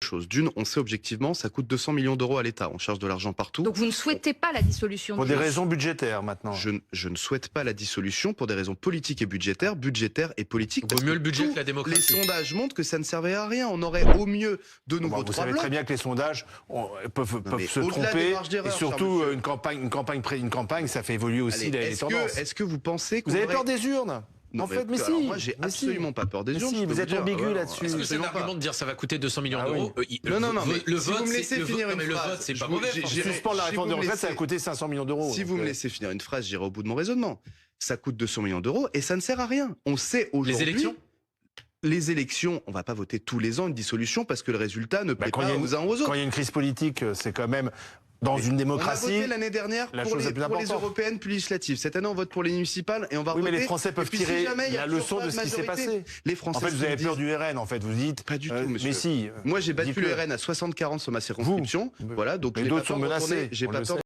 choses. D'une, on sait objectivement, ça coûte 200 millions d'euros à l'État. On cherche de l'argent partout. Donc vous ne souhaitez pas la dissolution Pour du des FMI. raisons budgétaires maintenant. Je ne souhaite pas la dissolution pour des raisons politiques et budgétaires et politiques. Vaut mieux le budget tous que la démocratie. Les sondages montrent que ça ne servait à rien. On aurait au mieux de nouveaux Vous trois savez blocs. très bien que les sondages peuvent mais se au-delà des tromper. marges d'erreur, Et surtout, cher une campagne, ça fait évoluer aussi Allez, les tendances. est-ce que vous pensez qu'on Vous avez aurait- peur des urnes? Non, En fait, mais alors si. moi, j'ai Mais si. absolument pas peur des Mais urnes. si, je peux vous êtes dire. ambigu là-dessus. Est-ce que c'est Absolument l'argument pas. de dire ça va coûter 200 millions Ah d'euros Non, mais le si vous vote, me laissez c'est- finir non, une mais le phrase, vote, c'est je pas vous- mauvais. j'ai- franchement. Suspendre la Si réforme vous de me retraite, ça a laissez- coûté 500 millions d'euros. Si vous me laissez finir une phrase, j'irai au bout de mon raisonnement. Ça coûte 200 millions d'euros et ça ne sert à rien. On sait aujourd'hui. Les élections Les élections, on va pas voter tous les ans une dissolution parce que le résultat ne plaît quand pas il y a aux uns aux autres. Quand il y a une crise politique, c'est quand même dans une On a démocratie. voté l'année dernière la pour chose la plus les importante. européennes plus législatives. Cette année, on vote pour les municipales et on va Oui, voter. mais les Français peuvent Et puis, si tirer jamais il y a la toujours leçon pas de ce qui s'est majorité, passé. Les Français En fait, vous se avez peur disent- du RN, en fait. Vous dites. Pas du tout, monsieur. Mais si. Moi, j'ai battu dites-le. le RN à 60-40 sur ma circonscription. Vous. Voilà, donc Mais j'ai d'autres pas peur sont de retourner- menacés, J'ai on pas le peur